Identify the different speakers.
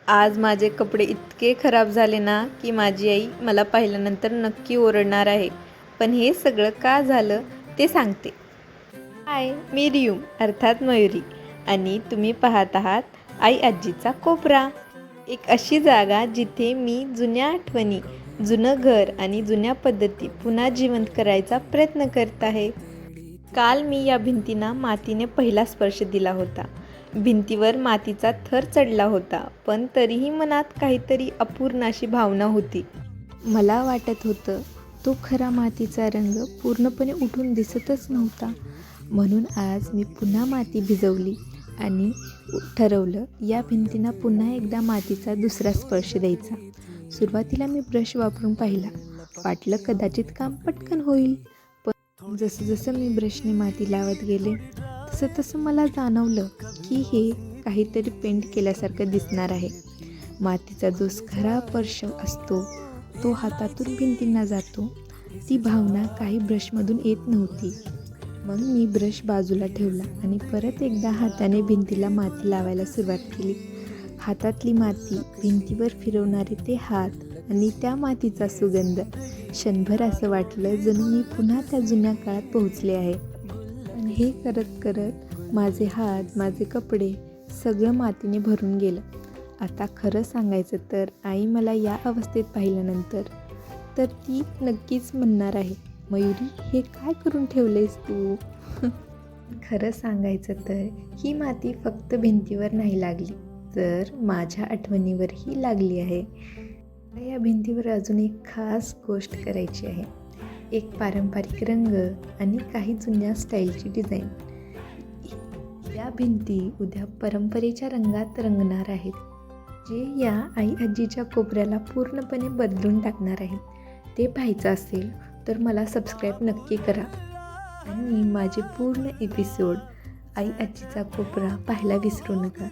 Speaker 1: आज माझे कपडे इतके खराब झाले ना की माझी आई मला पाहिल्यानंतर नक्की ओरडणार आहे. पण हे सगळं का झालं ते सांगते. हाय, मी रियूम अर्थात मयुरी आणि तुम्ही पाहत आहात आई आजीचा कोपरा. एक अशी जागा जिथे मी जुन्या आठवणी, जुनं घर आणि जुन्या पद्धती पुन्हा जिवंत करायचा प्रयत्न करत आहे. काल मी या भिंतींना मातीने पहिला स्पर्श दिला होता. भिंतीवर मातीचा थर चढला होता, पण तरीही मनात काहीतरी अपूर्ण अशी भावना होती. मला वाटत होतं तो खरा मातीचा रंग पूर्णपणे उठून दिसतच नव्हता. म्हणून आज मी पुन्हा माती भिजवली आणि ठरवलं या भिंतींना पुन्हा एकदा मातीचा दुसरा स्पर्श द्यायचा. सुरुवातीला मी ब्रश वापरून पाहिला. वाटलं कदाचित काम पटकन होईल. पण जसं जसं मी ब्रशने माती लावत गेले तसं तसं मला जाणवलं की हे काहीतरी पेंट केल्यासारखं दिसणार आहे. मातीचा जो खरा स्पर्श असतो तो हातातून भिंतींना जातो. ती भावना काही ब्रशमधून येत नव्हती. मग मी ब्रश बाजूला ठेवला आणि परत एकदा हाताने भिंतीला माती लावायला सुरुवात केली. हातातली माती, भिंतीवर फिरवणारे ते हात आणि त्या मातीचा सुगंध. क्षणभर असं वाटलं जणू मी पुन्हा त्या जुन्या काळात पोहोचले आहे. पण हे करत करत माझे हात, माझे कपडे सगळं मातीने भरून गेलं. आता खरं सांगायचं तर आई मला या अवस्थेत पाहिल्यानंतर तर ती नक्कीच म्हणणार आहे, मयुरी हे काय करून ठेवलेस तू? खरं सांगायचं तर ही माती फक्त भिंतीवर नाही लागली, तर माझ्या आठवणीवरही लागली आहे. या भिंतीवर अजून एक खास गोष्ट करायची आहे. एक पारंपरिक रंग आणि काही जुन्या स्टाईलची डिझाईन. या भिंती उद्या परंपरेच्या रंगात रंगणार आहेत, जे या आई आजीच्या कोपऱ्याला पूर्णपणे बदलून टाकणार आहेत. ते पाहायचं असेल तर मला सबस्क्राईब नक्की करा आणि माझे पूर्ण एपिसोड आई आजीचा कोपरा पाहायला विसरू नका.